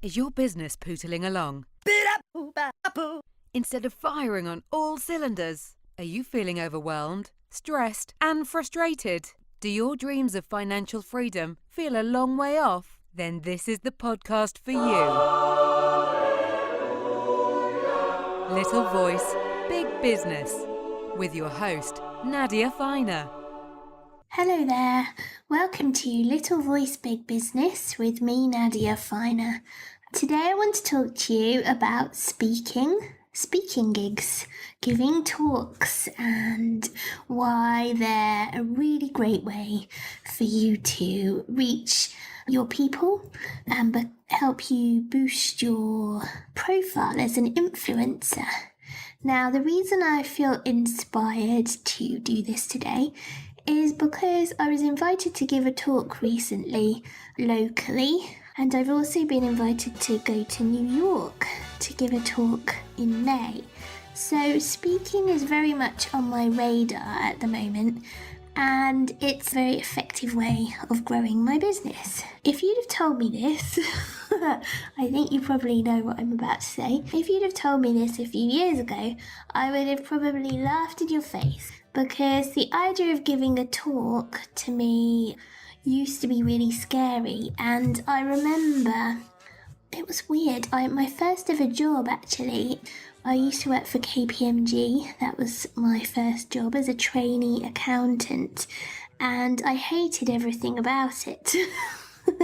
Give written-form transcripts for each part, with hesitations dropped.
Is your business pootling along? Instead of firing on all cylinders? Are you feeling overwhelmed, stressed, and frustrated? Do your dreams of financial freedom feel a long way off? Then this is the podcast for you. Little Voice, Big Business, with your host, Nadia Finer. Hello there, welcome to Little Voice Big Business with me, Nadia Finer. Today I want to talk to you about speaking gigs, giving talks, and why they're a really great way for you to reach your people and help you boost your profile as an influencer. Now, the reason I feel inspired to do this today is because I was invited to give a talk recently locally, and I've also been invited to go to New York to give a talk in May. So speaking is very much on my radar at the moment, and it's a very effective way of growing my business. If you'd have told me this, I think you probably know what I'm about to say. If you'd have told me this a few years ago, I would have probably laughed in your face, because the idea of giving a talk to me used to be really scary. And I remember it was weird. My first ever job, actually, I used to work for KPMG. That was my first job as a trainee accountant, and I hated everything about it.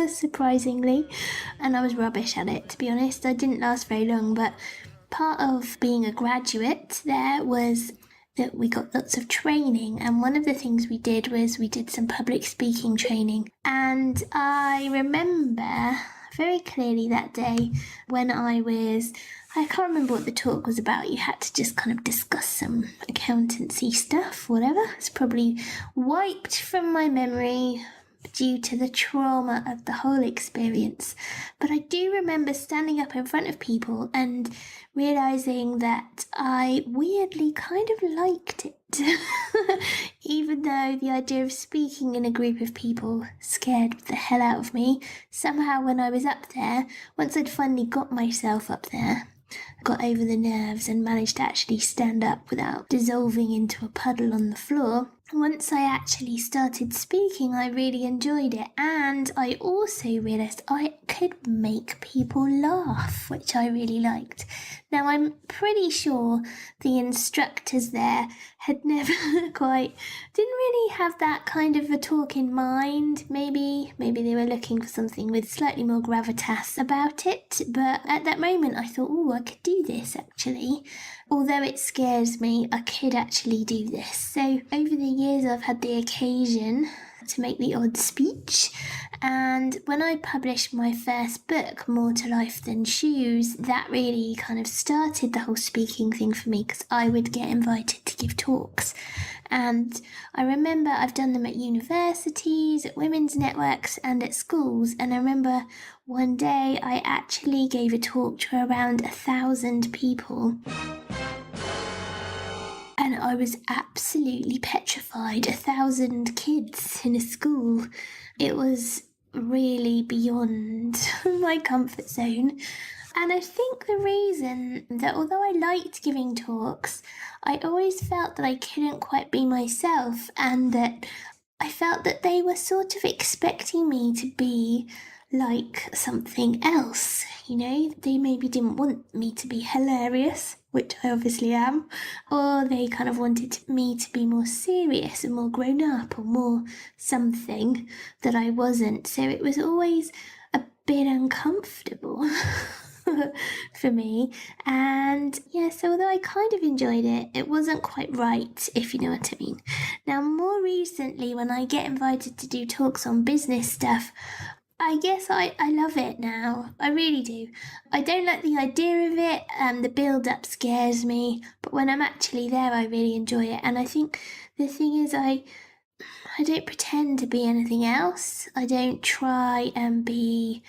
Surprisingly, and I was rubbish at it, to be honest. I didn't last very long, but part of being a graduate there was that we got lots of training, and one of the things we did was we did some public speaking training. And I remember very clearly that day when I can't remember what the talk was about. You had to just kind of discuss some accountancy stuff, whatever. It's probably wiped from my memory due to the trauma of the whole experience. But I do remember standing up in front of people and realising that I weirdly kind of liked it. Even though the idea of speaking in a group of people scared the hell out of me, somehow when I was up there, once I'd finally got myself up there, got over the nerves and managed to actually stand up without dissolving into a puddle on the floor. Once I actually started speaking, I really enjoyed it, and I also realised I could make people laugh, which I really liked. Now, I'm pretty sure the instructors there had never didn't really have that kind of a talk in mind. Maybe they were looking for something with slightly more gravitas about it, but at that moment I thought, I could do this actually. Although it scares me, I could actually do this. So over the years I've had the occasion to make the odd speech, and when I published my first book, More to Life Than Shoes, that really kind of started the whole speaking thing for me, because I would get invited to give talks. And I remember I've done them at universities, at women's networks, and at schools. And I remember one day I actually gave a talk to around 1,000 people. And I was absolutely petrified. 1,000 kids in a school. It was really beyond my comfort zone. And I think the reason that, although I liked giving talks, I always felt that I couldn't quite be myself, and that I felt that they were sort of expecting me to be like something else. They maybe didn't want me to be hilarious, which I obviously am, or they kind of wanted me to be more serious and more grown up, or more something that I wasn't. So it was always a bit uncomfortable for me. And so although I kind of enjoyed it, it wasn't quite right, if you know what I mean. Now, more recently, when I get invited to do talks on business stuff, I guess I love it now. I really do. I don't like the idea of it, the build-up scares me, but when I'm actually there, I really enjoy it. And I think the thing is, I don't pretend to be anything else. I don't try and be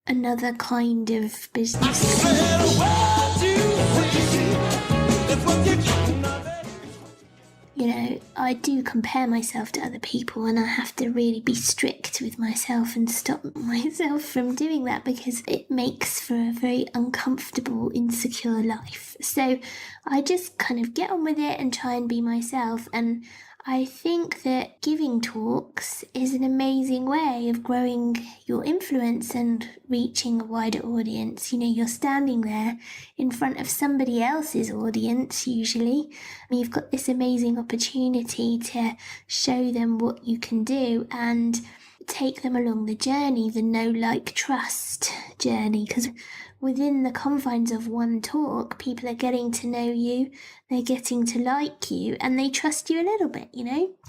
another kind of business. I do compare myself to other people, and I have to really be strict with myself and stop myself from doing that because it makes for a very uncomfortable, insecure life. So I just kind of get on with it and try and be myself. And I think that giving talks is an amazing way of growing your influence and reaching a wider audience. You're standing there in front of somebody else's audience, usually. You've got this amazing opportunity to show them what you can do and take them along the journey, the know, like, trust journey, because within the confines of one talk, people are getting to know you, they're getting to like you, and they trust you a little bit,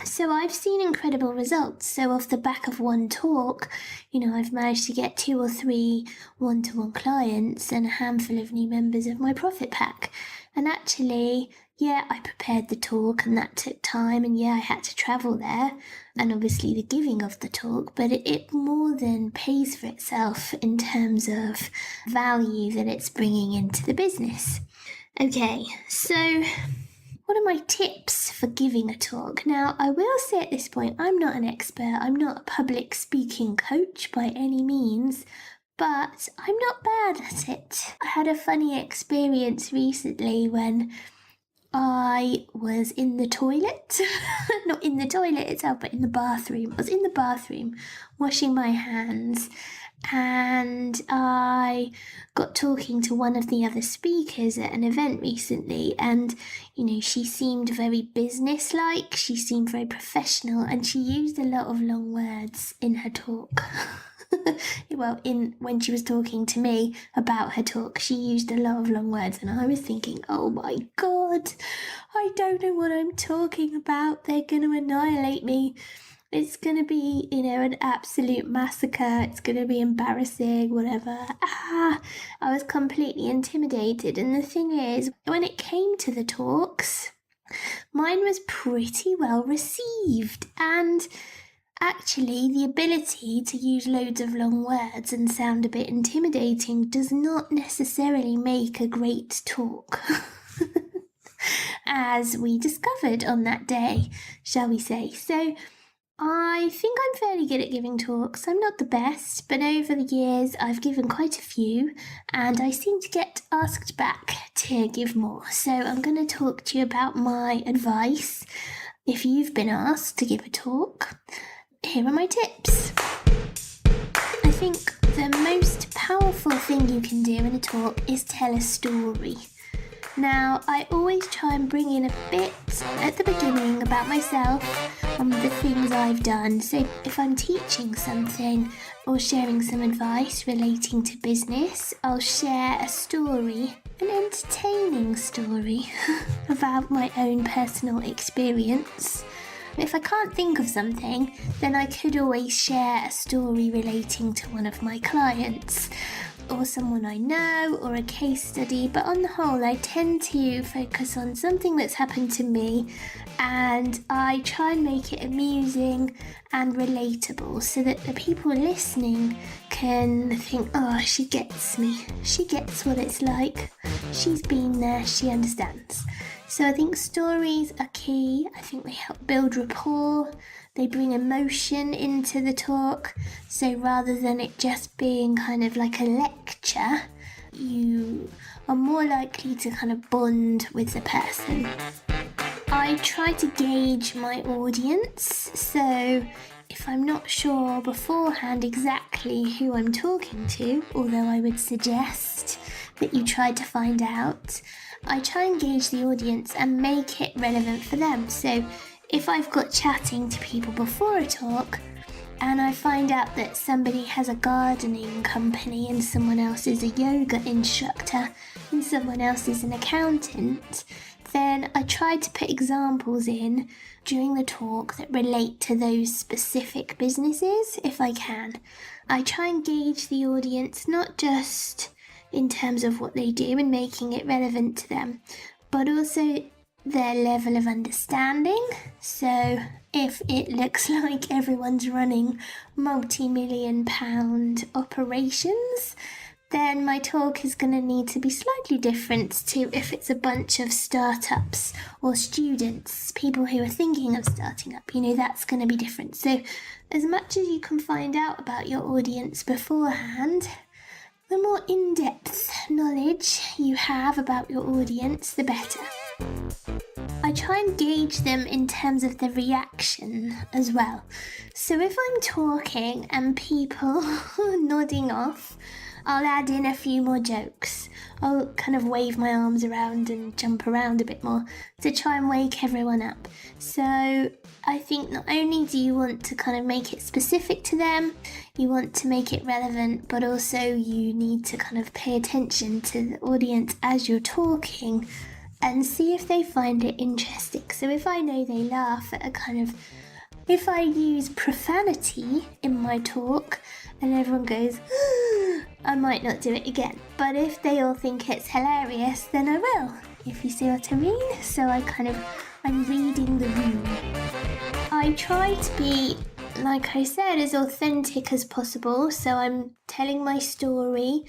So I've seen incredible results. So off the back of one talk, I've managed to get 2 or 3 one-to-one clients and a handful of new members of my profit pack. And actually, yeah, I prepared the talk and that took time, and yeah, I had to travel there, and obviously the giving of the talk, but it more than pays for itself in terms of value that it's bringing into the business. Okay, so what are my tips for giving a talk? Now, I will say at this point, I'm not an expert, I'm not a public speaking coach by any means, but I'm not bad at it. I had a funny experience recently when I was in the toilet, not in the toilet itself, but in the bathroom. I was in the bathroom washing my hands, and I got talking to one of the other speakers at an event recently, and she seemed very businesslike, she seemed very professional, and she used a lot of long words in her talk. Well, when she was talking to me about her talk, she used a lot of long words, and I was thinking, oh my god, I don't know what I'm talking about. They're going to annihilate me. It's going to be, an absolute massacre. It's going to be embarrassing, whatever. I was completely intimidated. And the thing is, when it came to the talks, mine was pretty well received. And actually, the ability to use loads of long words and sound a bit intimidating does not necessarily make a great talk. As we discovered on that day, shall we say. So I think I'm fairly good at giving talks. I'm not the best, but over the years I've given quite a few, and I seem to get asked back to give more. So I'm going to talk to you about my advice if you've been asked to give a talk. Here are my tips. I think the most powerful thing you can do in a talk is tell a story. Now, I always try and bring in a bit at the beginning about myself and the things I've done. So if I'm teaching something or sharing some advice relating to business, I'll share a story, an entertaining story about my own personal experience. If I can't think of something, then I could always share a story relating to one of my clients, or someone I know, or a case study, but on the whole I tend to focus on something that's happened to me, and I try and make it amusing and relatable so that the people listening can think, oh, she gets me, she gets what it's like, she's been there, she understands. So I think stories are key. I think they help build rapport. They bring emotion into the talk. So rather than it just being kind of like a lecture, you are more likely to kind of bond with the person. I try to gauge my audience. So if I'm not sure beforehand exactly who I'm talking to, although I would suggest that you try to find out, I try and gauge the audience and make it relevant for them. So if I've got chatting to people before a talk and I find out that somebody has a gardening company and someone else is a yoga instructor and someone else is an accountant, then I try to put examples in during the talk that relate to those specific businesses if I can. I try and gauge the audience not just in terms of what they do and making it relevant to them, but also their level of understanding. So if it looks like everyone's running multi-million-pound operations, then my talk is going to need to be slightly different to if it's a bunch of startups or students, people who are thinking of starting up. That's going to be different. So as much as you can find out about your audience beforehand, the more in-depth knowledge you have about your audience, the better. I try and gauge them in terms of the reaction as well. So if I'm talking and people are nodding off, I'll add in a few more jokes. I'll kind of wave my arms around and jump around a bit more to try and wake everyone up. So I think not only do you want to kind of make it specific to them, you want to make it relevant, but also you need to kind of pay attention to the audience as you're talking and see if they find it interesting. So if I know they laugh at if I use profanity in my talk and everyone goes, I might not do it again. But if they all think it's hilarious, then I will, if you see what I mean. So I'm reading the room. I try to be, like I said, as authentic as possible. So I'm telling my story.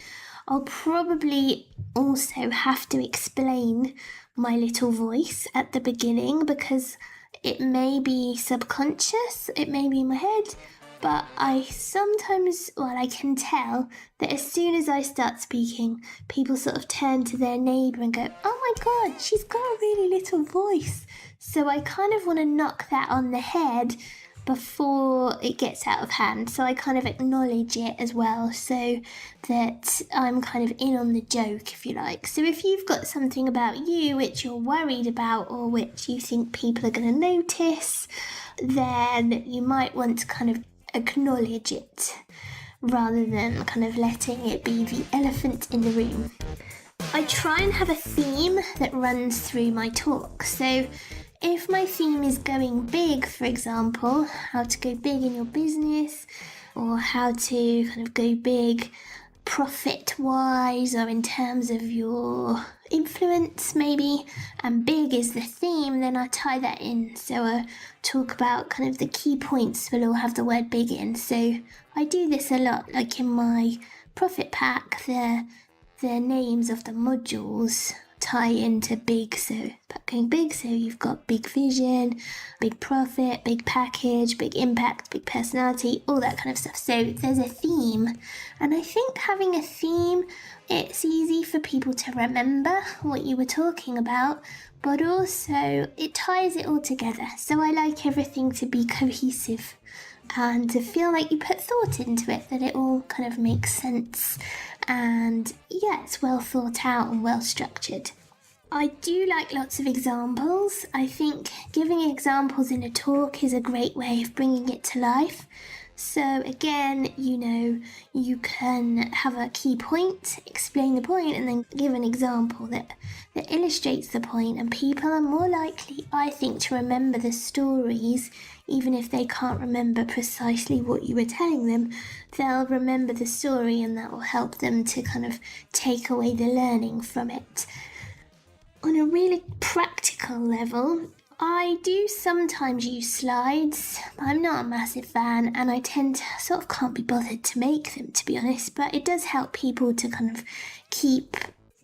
I'll probably also have to explain my little voice at the beginning because it may be subconscious, it may be in my head, but I can tell that as soon as I start speaking, people sort of turn to their neighbour and go, oh my God, she's got a really little voice. So I kind of want to knock that on the head before it gets out of hand. So I kind of acknowledge it as well so that I'm kind of in on the joke, if you like. So if you've got something about you which you're worried about or which you think people are going to notice, then you might want to kind of acknowledge it rather than kind of letting it be the elephant in the room. I try and have a theme that runs through my talk. So if my theme is going big, for example, how to go big in your business or how to kind of go big profit-wise or in terms of your influence maybe, and big is the theme, then I tie that in. So I talk about kind of the key points will all have the word big in. So I do this a lot, like in my profit pack, the names of the modules tie into big, so about going big, so you've got big vision, big profit, big package, big impact, big personality, all that kind of stuff. So there's a theme, and I think having a theme, it's easy for people to remember what you were talking about, but also it ties it all together. So I like everything to be cohesive and to feel like you put thought into it, that it all kind of makes sense and it's well thought out and well structured. I do like lots of examples. I think giving examples in a talk is a great way of bringing it to life. So again, you can have a key point, explain the point, and then give an example that illustrates the point, and people are more likely, I think, to remember the stories, even if they can't remember precisely what you were telling them. They'll remember the story, and that will help them to kind of take away the learning from it. On a really practical level, I do sometimes use slides. I'm not a massive fan, and I tend to sort of can't be bothered to make them, to be honest, but it does help people to kind of keep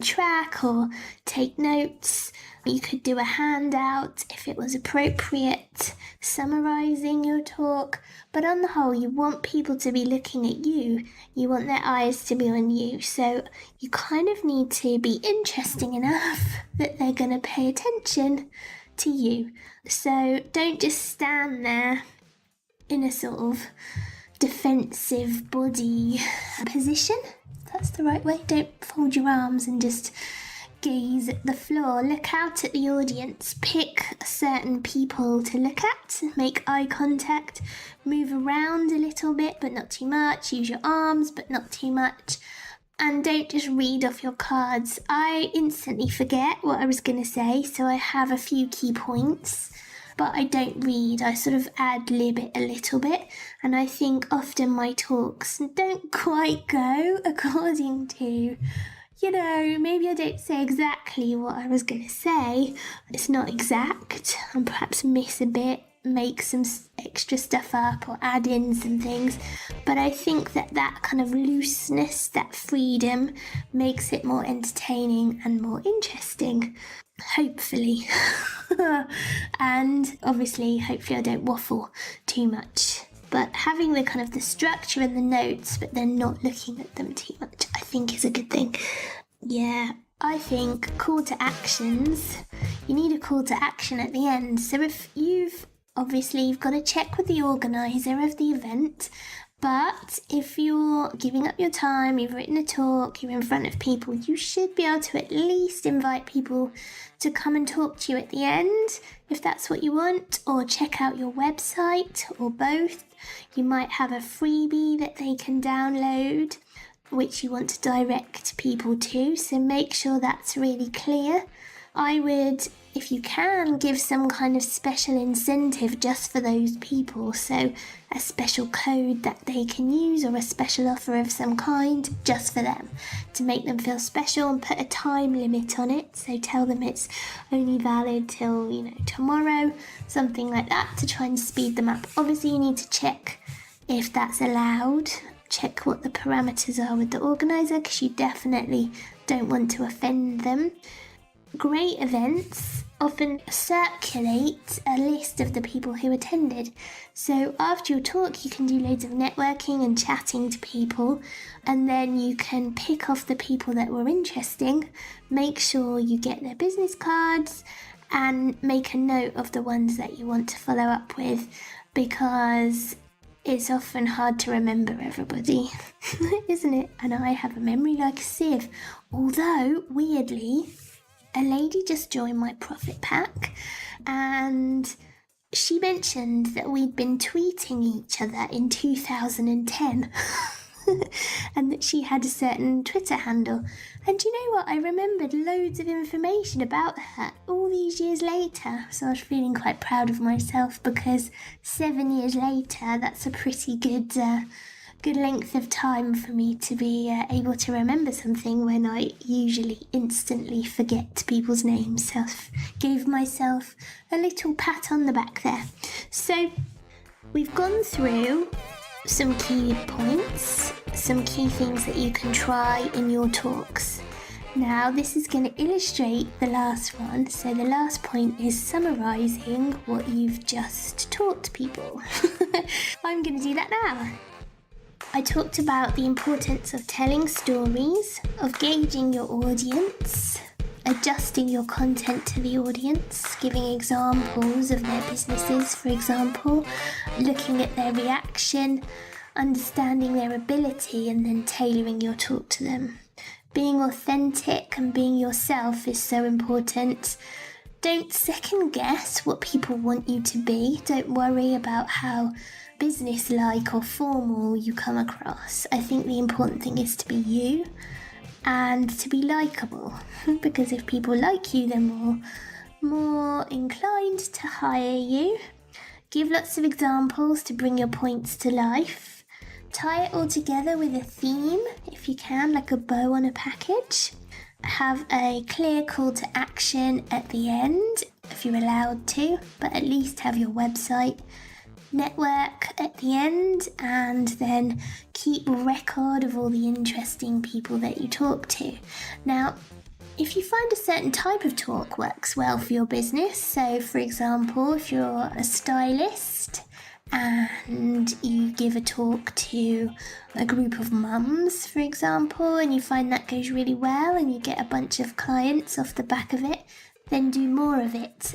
track or take notes. You could do a handout if it was appropriate, summarising your talk, but on the whole, you want people to be looking at you. You want their eyes to be on you, so you kind of need to be interesting enough that they're going to pay attention to you. So don't just stand there in a sort of defensive body position. That's the right way. Don't fold your arms and just gaze at the floor. Look out at the audience. Pick certain people to look at. Make eye contact. Move around a little bit, but not too much. Use your arms, but not too much. And don't just read off your cards. I instantly forget what I was going to say, so I have a few key points, but I don't read. I sort of ad-lib it a little bit, and I think often my talks don't quite go according to, maybe I don't say exactly what I was going to say. It's not exact, and perhaps miss a bit. make some extra stuff up or add in some things. But I think that kind of looseness, that freedom, makes it more entertaining and more interesting. Hopefully. And obviously, hopefully I don't waffle too much. But having the kind of the structure and the notes, but then not looking at them too much, I think is a good thing. Yeah, I think call to actions, you need a call to action at the end. So if you've got to check with the organizer of the event, but if you're giving up your time, you've written a talk, you're in front of people, you should be able to at least invite people to come and talk to you at the end, if that's what you want, or check out your website, or both. You might have a freebie that they can download, which you want to direct people to, so make sure that's really clear. I would, if you can, give some kind of special incentive just for those people, so a special code that they can use or a special offer of some kind just for them, to make them feel special, and put a time limit on it. So tell them it's only valid till, tomorrow, something like that, to try and speed them up. Obviously you need to check if that's allowed, check what the parameters are with the organizer, because you definitely don't want to offend them. Great events often circulate a list of the people who attended. So after your talk, you can do loads of networking and chatting to people, and then you can pick off the people that were interesting, make sure you get their business cards, and make a note of the ones that you want to follow up with, because it's often hard to remember everybody, isn't it? And I have a memory like a sieve. Although, weirdly, a lady just joined my profit pack, and she mentioned that we'd been tweeting each other in 2010 and that she had a certain Twitter handle. And you know what? I remembered loads of information about her all these years later. So I was feeling quite proud of myself, because 7 years later, that's a pretty good length of time for me to be able to remember something when I usually instantly forget people's names. So I gave myself a little pat on the back there. So we've gone through some key points, some key things that you can try in your talks. Now this is going to illustrate the last one. So the last point is summarising what you've just taught people. I'm going to do that now. I talked about the importance of telling stories, of gauging your audience, adjusting your content to the audience, giving examples of their businesses, for example, looking at their reaction, understanding their ability, and then tailoring your talk to them. Being authentic and being yourself is so important. Don't second guess what people want you to be. Don't worry about how business-like or formal you come across. I think the important thing is to be you and to be likeable, because if people like you, they're more inclined to hire you. Give lots of examples to bring your points to life. Tie it all together with a theme, if you can, like a bow on a package. Have a clear call to action at the end, if you're allowed to, but at least have your website. Network at the end, and then keep record of all the interesting people that you talk to. Now, if you find a certain type of talk works well for your business, so for example, if you're a stylist and you give a talk to a group of mums, for example, and you find that goes really well and you get a bunch of clients off the back of it, then do more of it.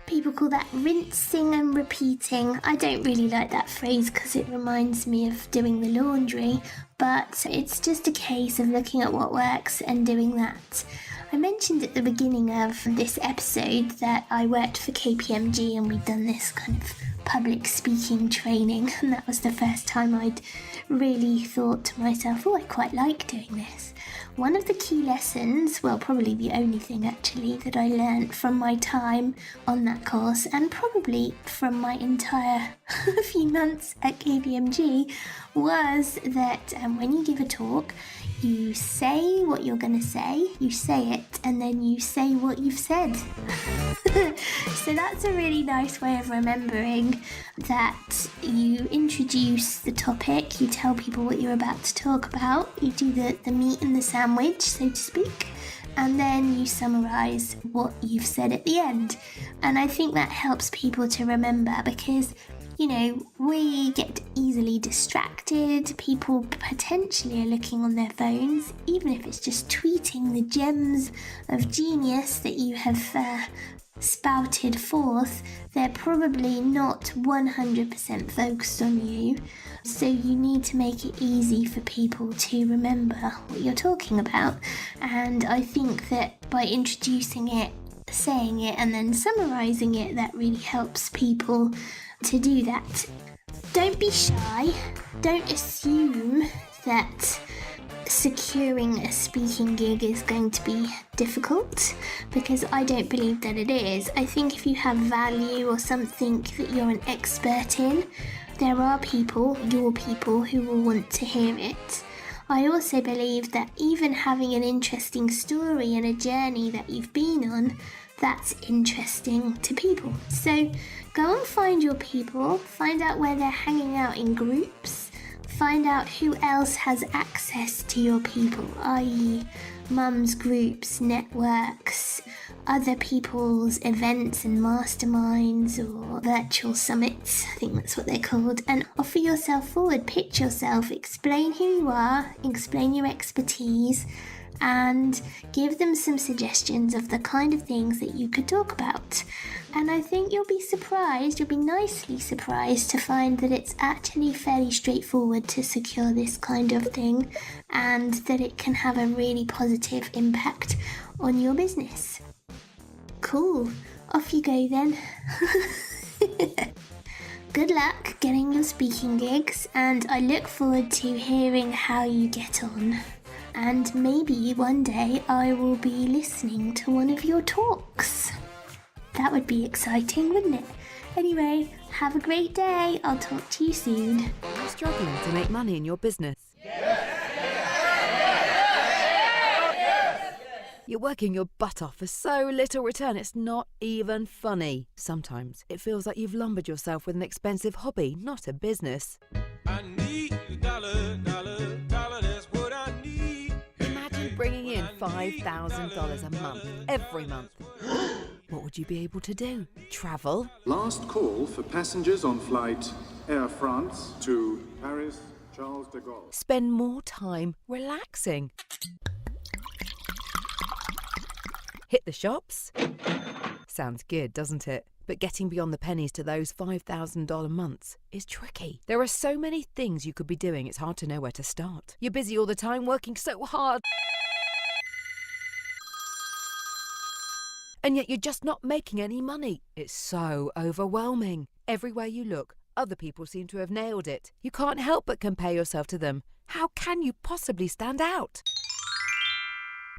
People call that rinsing and repeating. I don't really like that phrase because it reminds me of doing the laundry, but it's just a case of looking at what works and doing that. I mentioned at the beginning of this episode that I worked for KPMG and we'd done this kind of public speaking training, and that was the first time I'd really thought to myself, I quite like doing this. One of the key lessons, well, probably the only thing actually, that I learned from my time on that course, and probably from my entire few months at KPMG, was that when you give a talk, You say what you're going to say, you say it, and then you say what you've said. So that's a really nice way of remembering that you introduce the topic, you tell people what you're about to talk about, you do the meat and the sandwich, so to speak, and then you summarise what you've said at the end. And I think that helps people to remember because, you know, we get easily distracted. People potentially are looking on their phones, even if it's just tweeting the gems of genius that you have spouted forth. They're probably not 100% focused on you. So you need to make it easy for people to remember what you're talking about. And I think that by introducing it, saying it, and then summarising it, that really helps people to do that. Don't be shy. Don't assume that securing a speaking gig is going to be difficult, because I don't believe that it is. I think if you have value or something that you're an expert in, there are people, your people, who will want to hear it. I also believe that even having an interesting story and a journey that you've been on, that's interesting to people. So go and find your people, find out where they're hanging out in groups, find out who else has access to your people, i.e. mums groups, networks, other people's events and masterminds or virtual summits, I think that's what they're called, and offer yourself forward, pitch yourself, explain who you are, explain your expertise, and give them some suggestions of the kind of things that you could talk about. And I think you'll be nicely surprised to find that it's actually fairly straightforward to secure this kind of thing, and that it can have a really positive impact on your business. Cool, off you go then. Good luck getting your speaking gigs, and I look forward to hearing how you get on. And maybe one day I will be listening to one of your talks. That would be exciting, wouldn't it? Anyway, have a great day. I'll talk to you soon. Are you struggling to make money in your business? You're working your butt off for so little return, it's not even funny. Sometimes it feels like you've lumbered yourself with an expensive hobby, not a business. I need a dollar, that's what I need. Imagine bringing in $5,000 a month, every month. What would you be able to do? Travel? Last call for passengers on flight Air France to Paris, Charles de Gaulle. Spend more time relaxing? Hit the shops? Sounds good, doesn't it? But getting beyond the pennies to those $5,000 months is tricky. There are so many things you could be doing, it's hard to know where to start. You're busy all the time, working so hard. And yet you're just not making any money. It's so overwhelming. Everywhere you look, other people seem to have nailed it. You can't help but compare yourself to them. How can you possibly stand out?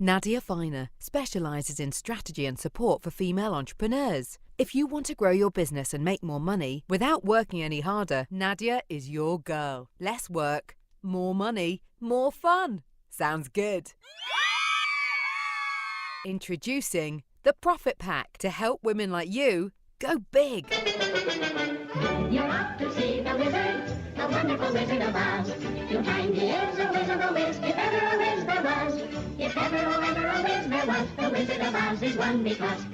Nadia Finer specialises in strategy and support for female entrepreneurs. If you want to grow your business and make more money without working any harder, Nadia is your girl. Less work, more money, more fun. Sounds good. Introducing the Profit Pack to help women like you go big. You're off to see the wizard, the wonderful Wizard of Oz. You'll find he is a whiz of a whiz, if ever a whiz there was. If ever, oh, ever a whiz there was, the Wizard of Oz is one because of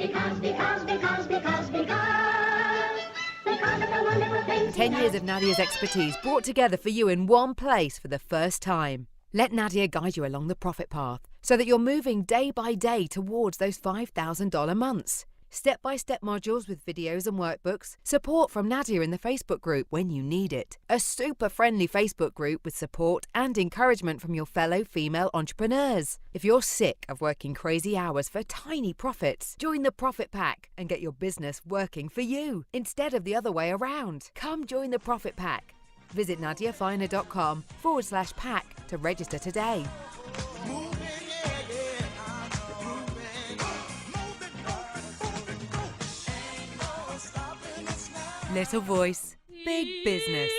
the wonderful things. 10 years of Nadia's expertise brought together for you in one place for the first time. Let Nadia guide you along the profit path so that you're moving day by day towards those $5,000 months. Step-by-step modules with videos and workbooks, support from Nadia in the Facebook group when you need it. A super friendly Facebook group with support and encouragement from your fellow female entrepreneurs. If you're sick of working crazy hours for tiny profits, join the Profit Pack and get your business working for you instead of the other way around. Come join the Profit Pack. Visit nadiafiner.com/pack to register today. Little voice, big business.